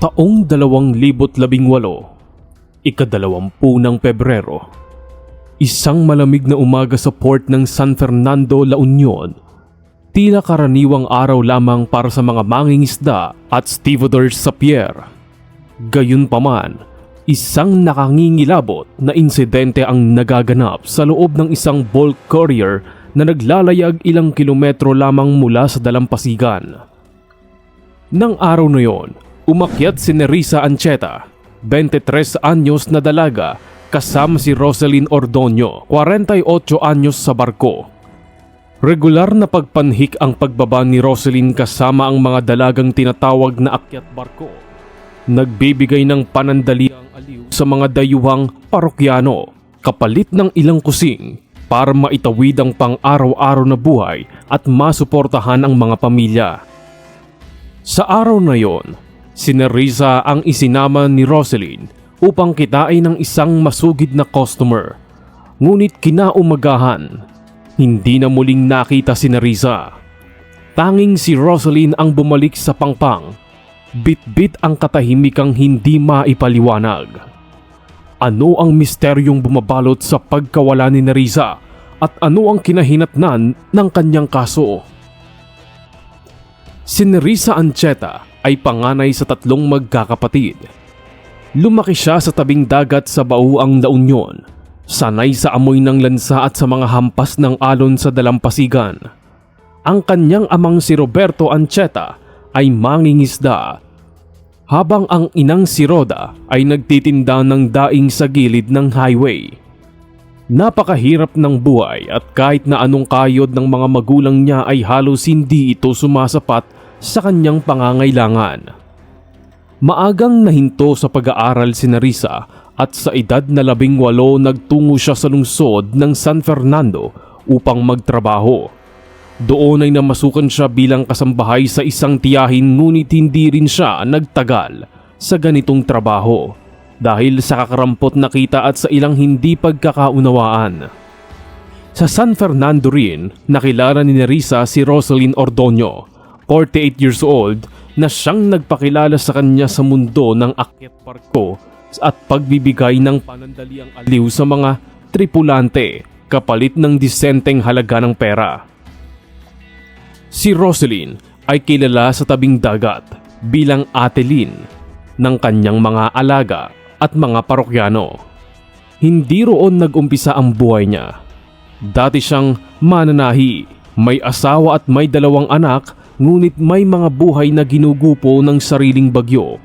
Taong 2018, ika-20 ng Pebrero. Isang malamig na umaga sa port ng San Fernando, La Union. Tila karaniwang araw lamang para sa mga mangingisda at stevedores sa pier. Gayunpaman, isang nakangingilabot na insidente ang nagaganap sa loob ng isang bulk courier na naglalayag ilang kilometro lamang mula sa dalampasigan. Nang araw na yon, umakyat si Nerissa Ancheta, 23 anyos na dalaga, kasama si Roselyn Ordoño, 48 anyos sa barko. Regular na pagpanhik ang pagbaba ni Roselyn kasama ang mga dalagang tinatawag na akyat barko. Nagbibigay ng panandaliang aliw sa mga dayuhang parokyano, kapalit ng ilang kusing para maitawid ang pang-araw-araw na buhay at masuportahan ang mga pamilya. Sa araw na yon, si Nerissa ang isinama ni Roselyn upang kitain ng isang masugid na customer. Ngunit kinaumagahan, hindi na muling nakita si Nerissa. Tanging si Roselyn ang bumalik sa pangpang. Bit-bit ang katahimikang hindi maipaliwanag. Ano ang misteryong bumabalot sa pagkawala ni Nerissa at ano ang kinahinatnan ng kanyang kaso? Si Nerissa Ancheta ay panganay sa 3 magkakapatid. Lumaki siya sa tabing dagat sa Bauang La Union, sanay sa amoy ng lansa at sa mga hampas ng alon sa dalampasigan. Ang kanyang amang si Roberto Ancheta ay mangingisda, habang ang inang si Roda ay nagtitinda ng daing sa gilid ng highway. Napakahirap ng buhay at kahit na anong kayod ng mga magulang niya ay halos hindi ito sumasapat sa kanyang pangangailangan. Maagang nahinto sa pag-aaral si Nerissa at sa edad na 18 nagtungo siya sa lungsod ng San Fernando upang magtrabaho. Doon ay namasukan siya bilang kasambahay sa isang tiyahin, ngunit hindi rin siya nagtagal sa ganitong trabaho dahil sa kakarampot na kita at sa ilang hindi pagkakaunawaan. Sa San Fernando rin nakilala ni Nerissa si Roselyn Ordoño, 48 years old, na siyang nagpakilala sa kanya sa mundo ng akyat barko at pagbibigay ng panandaliang aliw sa mga tripulante kapalit ng disenteng halaga ng pera. Si Roselyn ay kilala sa tabing dagat bilang Ate Lynn ng kanyang mga alaga at mga parokyano. Hindi roon nag-umpisa ang buhay niya. Dati siyang mananahi, may asawa at may 2 anak, ngunit may mga buhay na ginugupo ng sariling bagyo.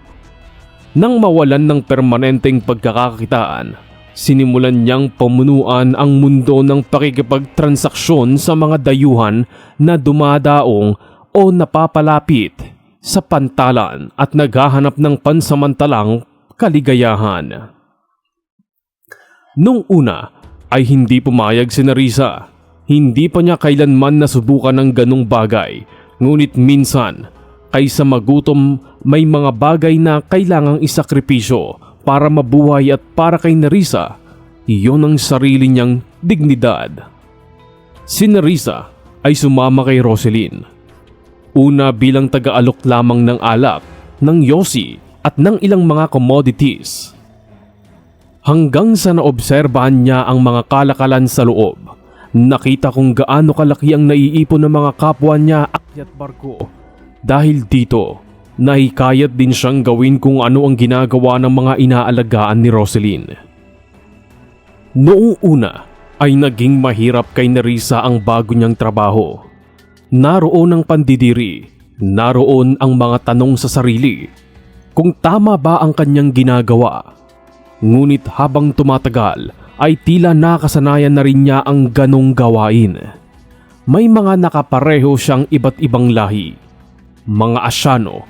Nang mawalan ng permanenteng pagkakakitaan, sinimulan niyang pamunuan ang mundo ng pakikipagtransaksyon sa mga dayuhan na dumadaong o napapalapit sa pantalan at naghahanap ng pansamantalang kaligayahan. Nung una ay hindi pumayag si Nerissa. Hindi pa niya kailanman nasubukan ng ganong bagay, ngunit minsan kaysa magutom may mga bagay na kailangang isakripisyo para mabuhay, at para kay Nerissa, iyon ang sarili niyang dignidad. Si Nerissa ay sumama kay Roselyn. Una bilang taga-alok lamang ng alak, ng yosi at ng ilang mga commodities. Hanggang sa naobserbahan niya ang mga kalakalan sa loob, nakita kung gaano kalaki ang naiipon ng mga kapwa niya akyat barko. Dahil dito, nahikayat din siyang gawin kung ano ang ginagawa ng mga inaalagaan ni Roselyn. Noong una ay naging mahirap kay Nerissa ang bago niyang trabaho. Naroon ang pandidiri, naroon ang mga tanong sa sarili kung tama ba ang kanyang ginagawa. Ngunit habang tumatagal ay tila nakasanayan na rin niya ang ganong gawain. May mga nakapareho siyang iba't ibang lahi, mga Asyano,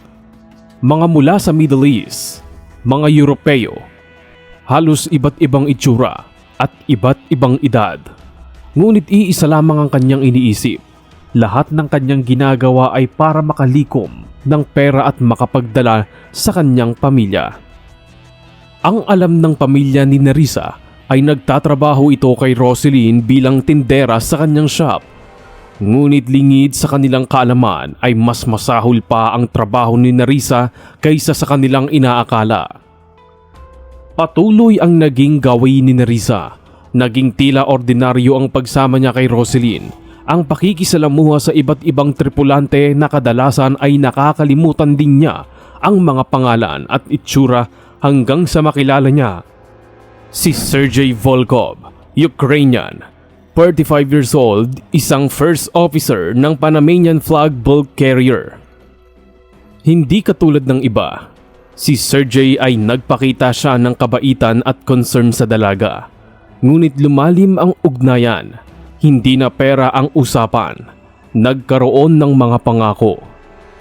mga mula sa Middle East, mga Europeo, halos iba't ibang itsura at iba't ibang edad. Ngunit iisa lamang ang kanyang iniisip. Lahat ng kanyang ginagawa ay para makalikom ng pera at makapagdala sa kanyang pamilya. Ang alam ng pamilya ni Nerissa ay nagtatrabaho ito kay Roselyn bilang tindera sa kanyang shop. Ngunit lingid sa kanilang kaalaman ay mas masahol pa ang trabaho ni Nerissa kaysa sa kanilang inaakala. Patuloy ang naging gawi ni Nerissa. Naging tila ordinaryo ang pagsama niya kay Roselyn. Ang pakikisalamuha sa iba't ibang tripulante na kadalasan ay nakakalimutan din niya ang mga pangalan at itsura hanggang sa makilala niya si Sergei Volkov, Ukrainian, 35 years old, isang first officer ng Panamanian flag bulk carrier. Hindi katulad ng iba, si Sergei ay nagpakita siya ng kabaitan at concern sa dalaga. Ngunit lumalim ang ugnayan, hindi na pera ang usapan. Nagkaroon ng mga pangako.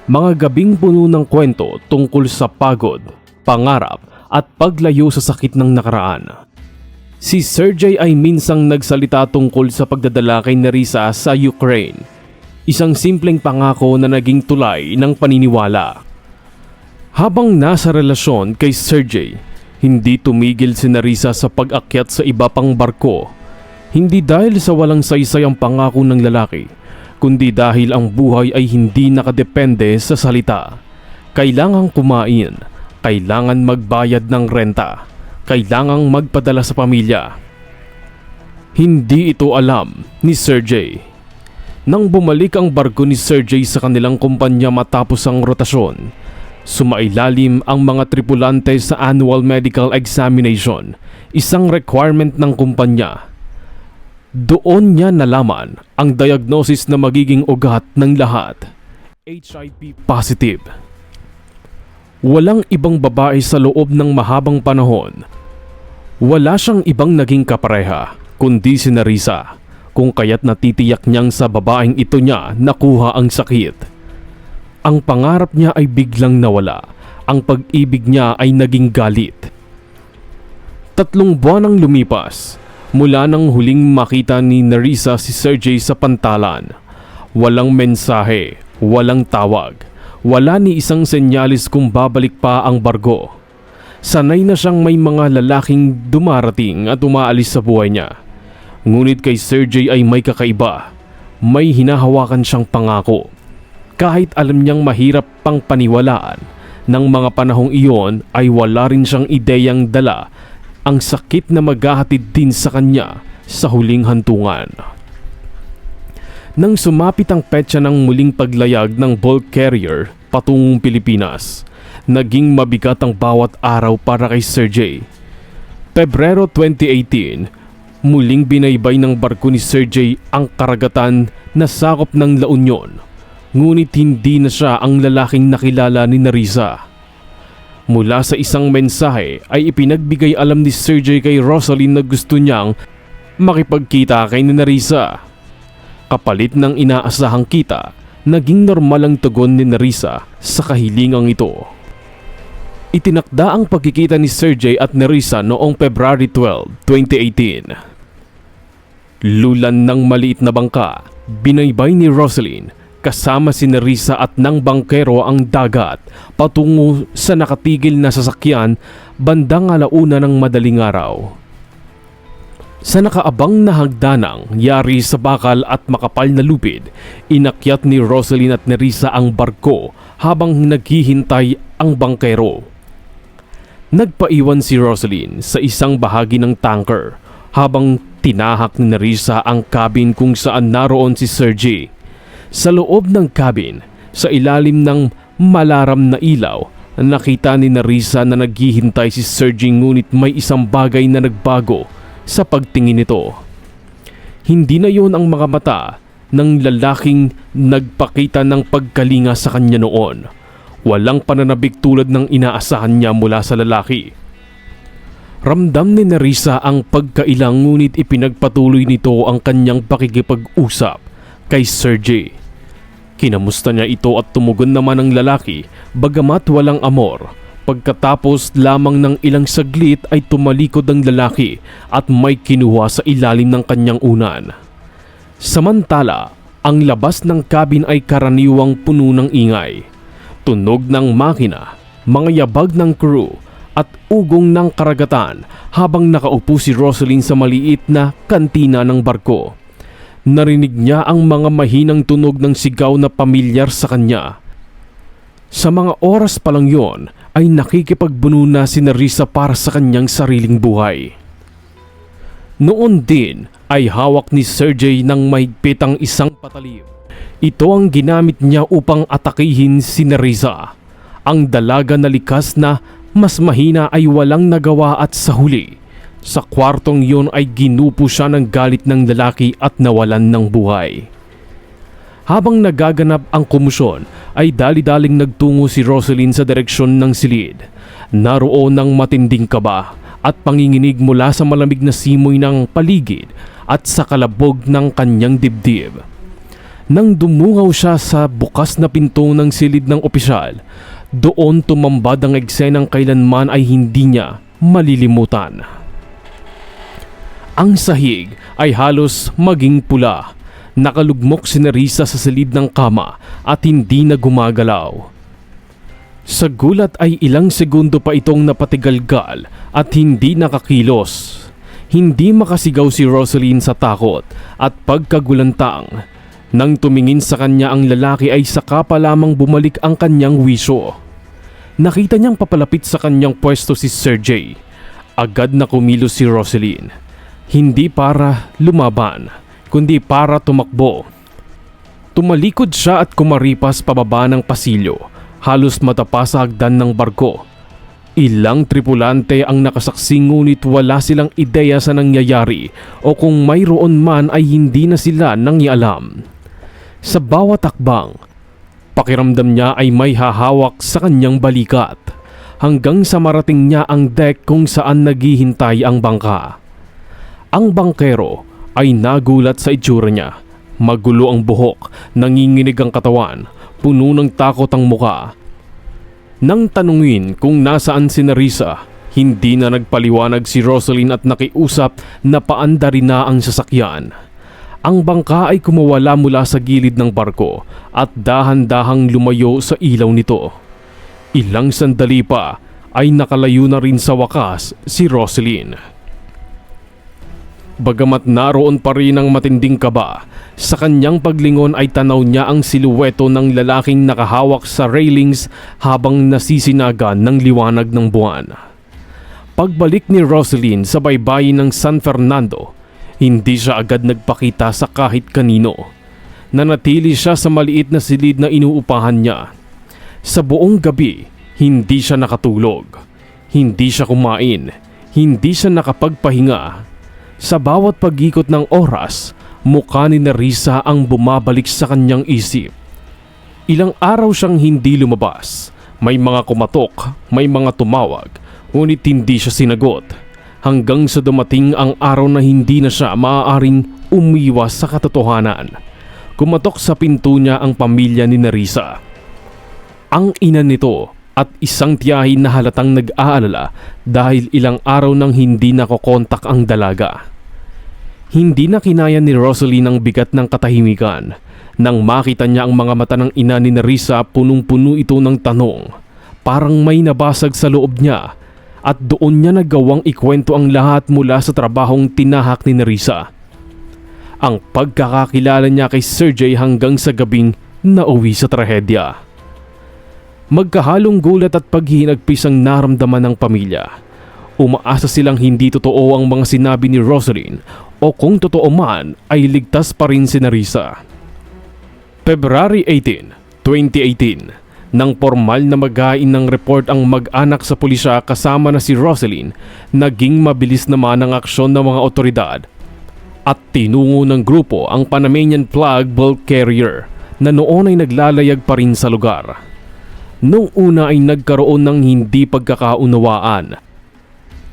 Mga gabing puno ng kwento tungkol sa pagod, pangarap at paglayo sa sakit ng nakaraan. Si Sergei ay minsang nagsalita tungkol sa pagdadala kay Nerissa sa Ukraine. Isang simpleng pangako na naging tulay ng paniniwala. Habang nasa relasyon kay Sergei, hindi tumigil si Nerissa sa pag-akyat sa iba pang barko. Hindi dahil sa walang saysay ang pangako ng lalaki, kundi dahil ang buhay ay hindi nakadepende sa salita. Kailangang kumain, kailangan magbayad ng renta, kailangang magpadala sa pamilya. Hindi ito alam ni Sergei. Nang bumalik ang barko ni Sergei sa kanilang kumpanya matapos ang rotasyon, sumailalim ang mga tripulante sa annual medical examination, isang requirement ng kumpanya. Doon niya nalaman ang diagnosis na magiging ugat ng lahat, HIV positive. Walang ibang babae sa loob ng mahabang panahon. Wala siyang ibang naging kapareha kundi si Nerissa, kung kaya't natitiyak niyang sa babaeng ito niya nakuha ang sakit. Ang pangarap niya ay biglang nawala, ang pag-ibig niya ay naging galit. 3 buwan ang lumipas mula nang huling makita ni Nerissa si Sergei sa pantalan. Walang mensahe, walang tawag, wala ni isang senyalis kung babalik pa ang barko. Sanay na siyang may mga lalaking dumarating at umaalis sa buhay niya. Ngunit kay Sergei ay may kakaiba. May hinahawakan siyang pangako. Kahit alam niyang mahirap pang paniwalaan, ng mga panahong iyon ay wala rin siyang ideyang dala ang sakit na maghahatid din sa kanya sa huling hantungan. Nang sumapit ang petsa ng muling paglayag ng bulk carrier patungong Pilipinas, naging mabigat ang bawat araw para kay Sergei. Pebrero 2018, muling binaybay ng barko ni Sergei ang karagatan na sakop ng La Union. Ngunit hindi na siya ang lalaking nakilala ni Nerissa. Mula sa isang mensahe ay ipinagbigay alam ni Sergei kay Roselyn na gusto niyang makipagkita kay Nerissa. Kapalit ng inaasahang kita, naging normal ang tugon ni Nerissa sa kahilingang ito. Itinakda ang pagkikita ni Sergei at Nerissa noong February 12, 2018. Lulan ng maliit na bangka, binaybay ni Roselyn kasama si Nerissa at ng bangkero ang dagat patungo sa nakatigil na sasakyan bandang 1:00 ng madaling araw. Sa nakaabang na hagdanang yari sa bakal at makapal na lupid, inakyat ni Roselyn at Nerissa ang barko habang naghihintay ang bangkero. Nagpaiwan si Roselyn sa isang bahagi ng tanker habang tinahak ni Nerissa ang cabin kung saan naroon si Sergei. Sa loob ng cabin, sa ilalim ng malaram na ilaw, nakita ni Nerissa na naghihintay si Sergei, ngunit may isang bagay na nagbago sa pagtingin nito. Hindi na yon ang mga mata ng lalaking nagpakita ng pagkalinga sa kanya noon. Walang pananabik tulad ng inaasahan niya mula sa lalaki. Ramdam ni Nerissa ang pagkailang, ngunit ipinagpatuloy nito ang kanyang pakikipag-usap kay Sergei. Kinamusta niya ito at tumugon naman ang lalaki bagamat walang amor. Pagkatapos lamang ng ilang saglit ay tumalikod ang lalaki at may kinuha sa ilalim ng kanyang unan. Samantala, ang labas ng cabin ay karaniwang puno ng ingay. Tunog ng makina, mga yabag ng crew at ugong ng karagatan habang nakaupo si Roselyn sa maliit na kantina ng barko. Narinig niya ang mga mahinang tunog ng sigaw na pamilyar sa kanya. Sa mga oras pa lang yon ay nakikipagbuno na si Nerissa para sa kanyang sariling buhay. Noon din ay hawak ni Sergey ng mahigpit ang isang patalim. Ito ang ginamit niya upang atakihin si Nerissa. Ang dalaga na likas na mas mahina ay walang nagawa at sa huli, sa kwartong yon ay ginupo siya ng galit ng lalaki at nawalan ng buhay. Habang nagaganap ang komosyon ay dali-daling nagtungo si Roselyn sa direksyon ng silid. Naroon ng matinding kaba at panginginig mula sa malamig na simoy ng paligid at sa kalabog ng kanyang dibdib. Nang dumungaw siya sa bukas na pinto ng silid ng opisyal, doon tumambad ang eksenang kailanman ay hindi niya malilimutan. Ang sahig ay halos maging pula. Nakalugmok si Nerissa sa silid ng kama at hindi na gumagalaw. Sa gulat ay ilang segundo pa itong napatigalgal at hindi nakakilos. Hindi makasigaw si Roselyn sa takot at pagkagulantang. Nang tumingin sa kanya ang lalaki ay saka pa lamang bumalik ang kanyang wisyo. Nakita niyang papalapit sa kanyang pwesto si Sergey. Agad na kumilos si Roselyn. Hindi para lumaban, kundi para tumakbo. Tumalikod siya at kumaripas pababa ng pasilyo, halos matapa sa hagdan ng barko. Ilang tripulante ang nakasaksi ngunit wala silang ideya sa nangyayari o kung mayroon man ay hindi na sila nangialam. Sa bawat akbang, pakiramdam niya ay may hahawak sa kanyang balikat hanggang sa marating niya ang deck kung saan naghihintay ang bangka. Ang bangkero ay nagulat sa itsura niya. Magulo ang buhok, nanginginig ang katawan, puno ng takot ang muka. Nang tanungin kung nasaan si Nerissa, hindi na nagpaliwanag si Roselyn at nakiusap na paandarin na ang sasakyan. Ang bangka ay kumawala mula sa gilid ng barko at dahan-dahang lumayo sa ilaw nito. Ilang sandali pa ay nakalayo na rin sa wakas si Roselyn. Bagamat naroon pa rin ang matinding kaba, sa kanyang paglingon ay tanaw niya ang siluweto ng lalaking nakahawak sa railings habang nasisinagan ng liwanag ng buwan. Pagbalik ni Roselyn sa baybayin ng San Fernando, hindi siya agad nagpakita sa kahit kanino. Nanatili siya sa maliit na silid na inuupahan niya. Sa buong gabi, hindi siya nakatulog. Hindi siya kumain. Hindi siya nakapagpahinga. Sa bawat pag-ikot ng oras, mukha ni Nerissa ang bumabalik sa kanyang isip. Ilang araw siyang hindi lumabas. May mga kumatok, may mga tumawag, ngunit hindi siya sinagot. Hanggang sa dumating ang araw na hindi na siya maaaring umiwas sa katotohanan. Kumatok sa pinto niya ang pamilya ni Nerissa. Ang ina nito at isang tiyahin na halatang nag-aalala dahil ilang araw nang hindi nakokontak ang dalaga. Hindi na kinaya ni Roselyn ang bigat ng katahimikan. Nang makita niya ang mga mata ng ina ni Nerissa, punong-puno ito ng tanong. Parang may nabasag sa loob niya at doon niya nagawang ikwento ang lahat mula sa trabahong tinahak ni Nerissa. Ang pagkakakilala niya kay Sergey hanggang sa gabing nauwi sa trahedya. Magkahalong gulat at paghihinagpis ang naramdaman ng pamilya. Umaasa silang hindi totoo ang mga sinabi ni Roselyn o kung totoo man ay ligtas pa rin si Nerissa. February 18, 2018, nang formal na maghain ng report ang mag-anak sa pulisya kasama na si Roselyn, naging mabilis naman ang aksyon ng mga otoridad at tinungo ng grupo ang Panamanian flag bulk carrier na noon ay naglalayag pa rin sa lugar. Noong una ay nagkaroon ng hindi pagkakaunawaan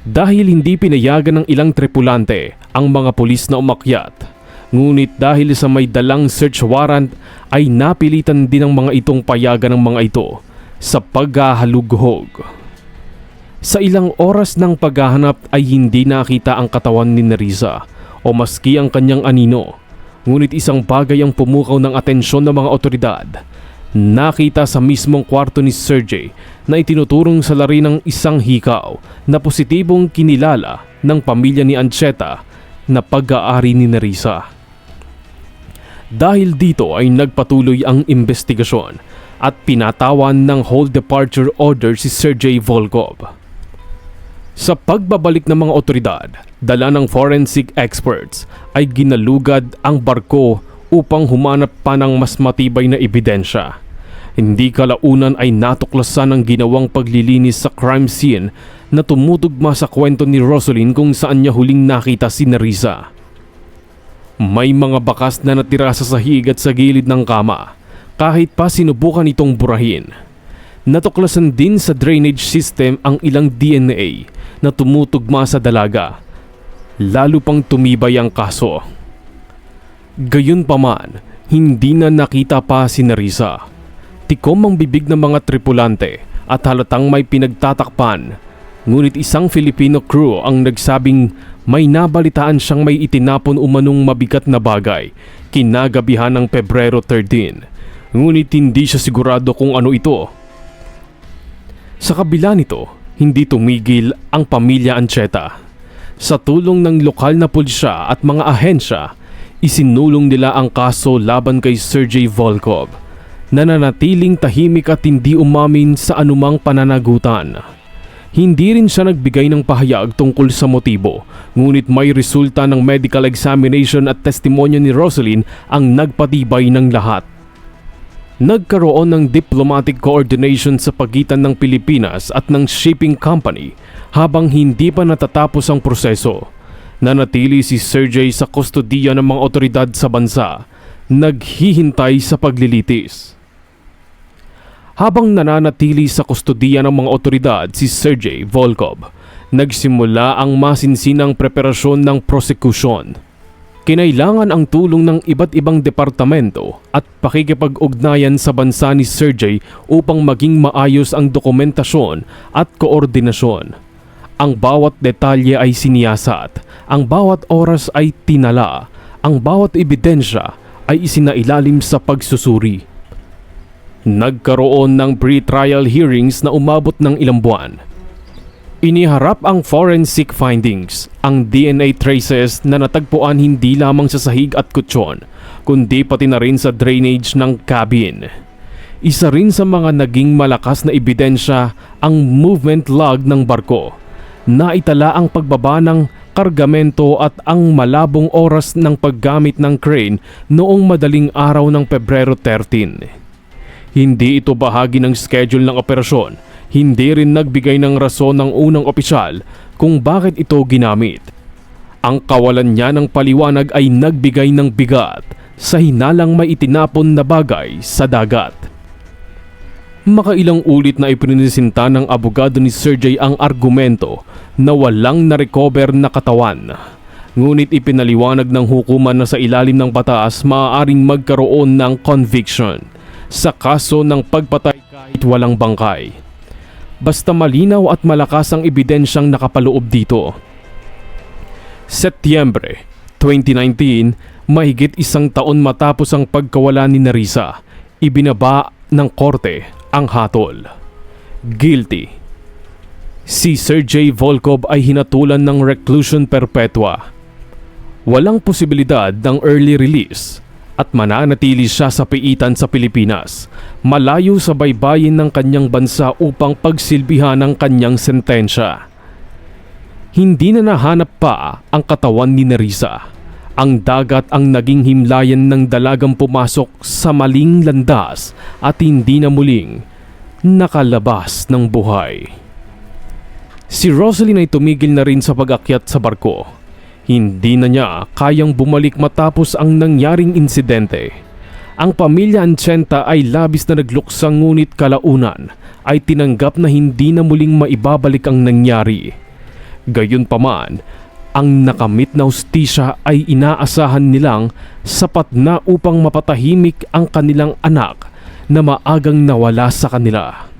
dahil hindi pinayagan ng ilang tripulante ang mga pulis na umakyat. Ngunit dahil sa may dalang search warrant ay napilitan din ng mga itong payagan ng mga ito sa paghahalughog. Sa ilang oras ng paghahanap ay hindi nakita ang katawan ni Nerissa o maski ang kanyang anino. Ngunit isang bagay ang pumukaw ng atensyon ng mga otoridad. Nakita sa mismong kwarto ni Sergey na itinuturong sa lari ng isang hikaw na positibong kinilala ng pamilya ni Ancheta na pag-aari ni Nerissa. Dahil dito ay nagpatuloy ang investigasyon at pinatawan ng whole departure order si Sergey Volkov. Sa pagbabalik ng mga otoridad, dala ng forensic experts ay ginalugad ang barko upang humanap pa ng mas matibay na ebidensya. Hindi kalaunan ay natuklasan ang ginawang paglilinis sa crime scene na tumutugma sa kwento ni Rosalyn kung saan niya huling nakita si Nerissa. May mga bakas na natira sa sahig at sa gilid ng kama, kahit pa sinubukan itong burahin. Natuklasan din sa drainage system ang ilang DNA na tumutugma sa dalaga. Lalo pang tumibay ang kaso. Gayunpaman, hindi na nakita pa si Nerissa. Tikom ang bibig ng mga tripulante at halatang may pinagtatakpan. Ngunit isang Filipino crew ang nagsabing may nabalitaan siyang may itinapon umanong mabigat na bagay kinagabihan ng Pebrero 13. Ngunit hindi siya sigurado kung ano ito. Sa kabila nito, hindi tumigil ang pamilya Ancheta. Sa tulong ng lokal na pulisya at mga ahensya, isinulong nila ang kaso laban kay Sergey Volkov, na nanatiling tahimik at hindi umamin sa anumang pananagutan. Hindi rin siya nagbigay ng pahayag tungkol sa motibo, ngunit may resulta ng medical examination at testimonyo ni Rosalyn ang nagpatibay ng lahat. Nagkaroon ng diplomatic coordination sa pagitan ng Pilipinas at ng shipping company habang hindi pa natatapos ang proseso. Nanatili si Sergey sa kustodiya ng mga otoridad sa bansa, naghihintay sa paglilitis. Habang nananatili sa kustodiya ng mga otoridad si Sergey Volkov, nagsimula ang masinsinang preparasyon ng prosekusyon. Kinailangan ang tulong ng iba't ibang departamento at pakikipag-ugnayan sa bansa ni Sergey upang maging maayos ang dokumentasyon at koordinasyon. Ang bawat detalye ay siniyasat, ang bawat oras ay tinala, ang bawat ebidensya ay isinailalim sa pagsusuri. Nagkaroon ng pre-trial hearings na umabot ng ilang buwan. Iniharap ang forensic findings, ang DNA traces na natagpuan hindi lamang sa sahig at kutsyon, kundi pati na rin sa drainage ng cabin. Isa rin sa mga naging malakas na ebidensya ang movement log ng barko. Naitala ang pagbaba ng kargamento at ang malabong oras ng paggamit ng crane noong madaling araw ng Pebrero 13. Hindi ito bahagi ng schedule ng operasyon. Hindi rin nagbigay ng rason ng unang opisyal kung bakit ito ginamit. Ang kawalan niya ng paliwanag ay nagbigay ng bigat sa hinalang may itinapon na bagay sa dagat. Makailang ulit na ipinisinta ng abogado ni Sergey ang argumento na walang na-recover na katawan. Ngunit ipinaliwanag ng hukuman na sa ilalim ng batas maaaring magkaroon ng conviction sa kaso ng pagpatay kahit walang bangkay. Basta malinaw at malakas ang ebidensyang nakapaloob dito. Setyembre 2019, mahigit isang taon matapos ang pagkawala ni Nerissa, ibinaba ng korte ang hatol. Guilty. Si Sergey Volkov ay hinatulan ng reclusion perpetua. Walang posibilidad ng early release at mananatili siya sa piitan sa Pilipinas, malayo sa baybayin ng kanyang bansa upang pagsilbihan ang kanyang sentensya. Hindi na nahanap pa ang katawan ni Nerissa. Ang dagat ang naging himlayan ng dalagang pumasok sa maling landas at hindi na muling nakalabas ng buhay. Si Rosalyn ay tumigil na rin sa pag-akyat sa barko. Hindi na niya kayang bumalik matapos ang nangyaring insidente. Ang pamilya Ancheta ay labis na nagluksa ngunit kalaunan ay tinanggap na hindi na muling maibabalik ang nangyari. Gayunpaman, ang nakamit na hustisya ay inaasahan nilang sapat na upang mapatahimik ang kanilang anak na maagang nawala sa kanila.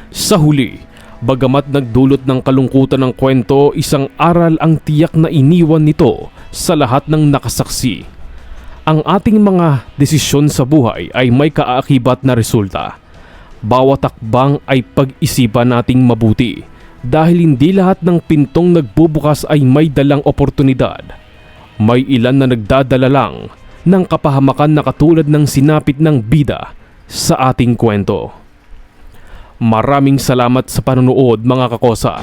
Sa huli, bagamat nagdulot ng kalungkutan ng kwento, isang aral ang tiyak na iniwan nito sa lahat ng nakasaksi. Ang ating mga desisyon sa buhay ay may kaakibat na resulta. Bawat takbang ay pag-isipan nating mabuti dahil hindi lahat ng pintong nagbubukas ay may dalang oportunidad. May ilan na nagdadala lang ng kapahamakan na katulad ng sinapit ng bida sa ating kwento. Maraming salamat sa panonood mga kakosa.